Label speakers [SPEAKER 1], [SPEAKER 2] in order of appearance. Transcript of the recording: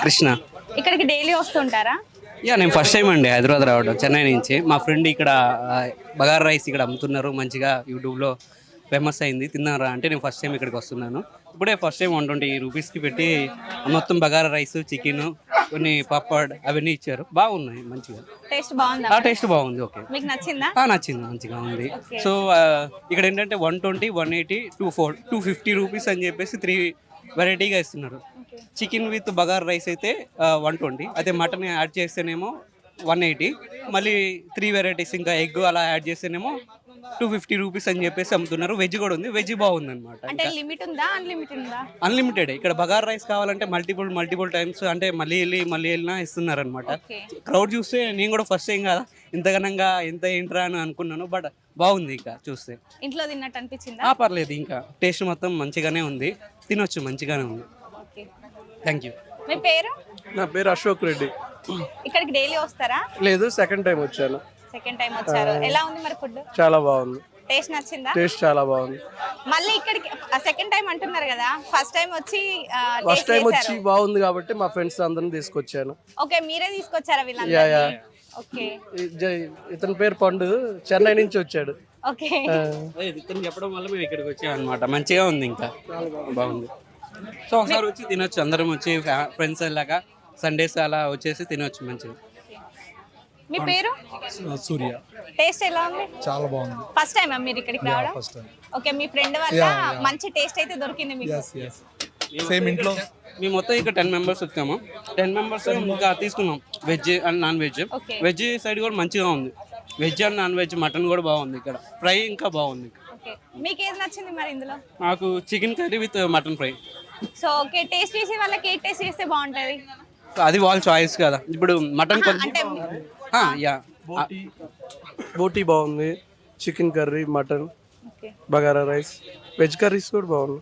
[SPEAKER 1] కృష్ణ.
[SPEAKER 2] ఇక్కడికి డైలీ వస్తుంటారా?
[SPEAKER 1] నేను first time అండి హైదరాబాద్ రావడం, చెన్నై నుంచి. మా ఫ్రెండ్ ఇక్కడ బగారా రైస్ ఇక్కడ అమ్ముతున్నారు, మంచిగా యూట్యూబ్లో ఫేమస్ అయింది, తిన్నారా అంటే నేను ఫస్ట్ టైం ఇక్కడికి వస్తున్నాను. ఇప్పుడే ఫస్ట్ టైం 120 రూపీస్కి పెట్టి మొత్తం బగారా రైస్, చికెన్, కొన్ని పప్పడ్ అవన్నీ ఇచ్చారు. బాగున్నాయి, మంచిగా
[SPEAKER 2] టేస్ట్ బాగుందా?
[SPEAKER 1] టేస్ట్ బాగుంది. ఓకే,
[SPEAKER 2] మీకు నచ్చిందా?
[SPEAKER 1] నచ్చింది, మంచిగా ఉంది. సో ఇక్కడ ఏంటంటే 120, 180, 250 రూపీస్ అని చెప్పేసి 3 వెరైటీగా ఇస్తున్నారు. చికెన్ విత్ బగారా రైస్ అయితే 120, అదే మటన్ యాడ్ చేస్తేనేమో 180, మళ్ళీ 3 వెరైటీస్ ఇంకా ఎగ్ అలా యాడ్ చేస్తేనేమో 250 రూపీస్ అని చెప్పేసి అమ్ముతున్నారు. వెజ్ కూడా ఉంది, వెజ్ బాగుంది అనమాట.
[SPEAKER 2] అంటే లిమిట్ ఉందా, అన్లిమిటెడ్ ఉందా?
[SPEAKER 1] అన్లిమిటెడ్. ఇక్కడ బగారా రైస్ కావాలంటే మల్టిపుల్ టైమ్స్, అంటే మళ్ళీ వెళ్ళినా ఇస్తున్నారు అనమాట. క్రౌడ్ చూస్తే నేను కూడా ఫస్ట్ టైం కదా ఇంతగనంగా ఎంత ఏంట్రా అని అనుకున్నాను, బట్ బాగుంది. ఇంకా చూస్తే
[SPEAKER 2] ఇంట్లో తిన్నట్టు అనిపించిందా?
[SPEAKER 1] పర్లేదు, ఇంకా టేస్ట్ మొత్తం మంచిగానే ఉంది, తినొచ్చు, మంచిగానే ఉంది. Thank you.
[SPEAKER 2] మీ పేరు?
[SPEAKER 3] నా పేరు అశోక్ రెడ్డి.
[SPEAKER 2] ఇక్కడికి డైలీ వస్తారా?
[SPEAKER 3] లేదు, సెకండ్ టైం వచ్చాను.
[SPEAKER 2] సెకండ్ టైం వచ్చారు. ఎలా ఉంది మరి ఫుడ్?
[SPEAKER 3] చాలా బాగుంది.
[SPEAKER 2] టేస్ట్ నచ్చిందా?
[SPEAKER 3] టేస్ట్ చాలా బాగుంది.
[SPEAKER 2] మళ్ళీ ఇక్కడికి సెకండ్ టైం అంటున్నారు కదా, ఫస్ట్ టైం
[SPEAKER 3] వచ్చి బాగుంది కాబట్టి మా ఫ్రెండ్స్ అందరిని తీసుకొచ్చాను.
[SPEAKER 2] ఓకే, మీరే తీసుకొచ్చారా వీళ్ళందరినీ? ఓకే.
[SPEAKER 3] ఇతని పేరు పండు, చెన్నై నుంచి వచ్చాడు.
[SPEAKER 2] ఓకే.
[SPEAKER 1] ఇతను చెప్పడం వల్ల మేము ఇక్కడికి వచ్చాం అనమాట. మంచిగా ఉంది, ఇంకా బాగుంది. సో ఒకసారి వచ్చి తినొచ్చు, అందరం వచ్చి ఫ్రెండ్స్ లాగా సండేస్ అలా వచ్చేసి తినొచ్చు మంచిగా.
[SPEAKER 2] మీ పేరు?
[SPEAKER 3] సూర్య.
[SPEAKER 2] టేస్ట్ ఎలా ఉంది?
[SPEAKER 3] చాలా బాగుంది.
[SPEAKER 2] ఫస్ట్ టైం మీరు ఇక్కడికి రావడం? ఓకే, మీ ఫ్రెండ్ వల్ల మంచి టేస్ట్ అయితే దొరికింది మీకు?
[SPEAKER 3] సేమ్ ఇంట్లో
[SPEAKER 1] మేము మొత్తం ఇక్కడ 10 మెంబర్స్ వచ్చాము. 10 మెంబర్స్ ఇంకా తీసుకున్నాం veg and non veg. Veg side కూడా మంచిగా ఉంది, veg and non veg. Mutton కూడా బాగుంది, ఇక్కడ ఫ్రై ఇంకా బాగుంది.
[SPEAKER 2] మీకు ఏది నచ్చింది మరి ఇందులో?
[SPEAKER 1] నాకు chicken curry with mutton fry.
[SPEAKER 2] So okay, taste చేసే వాళ్ళకి ఏ టేస్ట్ చేస్తే బాగుంటుంది?
[SPEAKER 1] అది వాళ్ళ చాయిస్ కదా. ఇప్పుడు మటన్
[SPEAKER 2] అంటే
[SPEAKER 3] బోటీ బాగుంది, chicken curry, mutton, bagara rice, veg curries కూడా బాగుంది.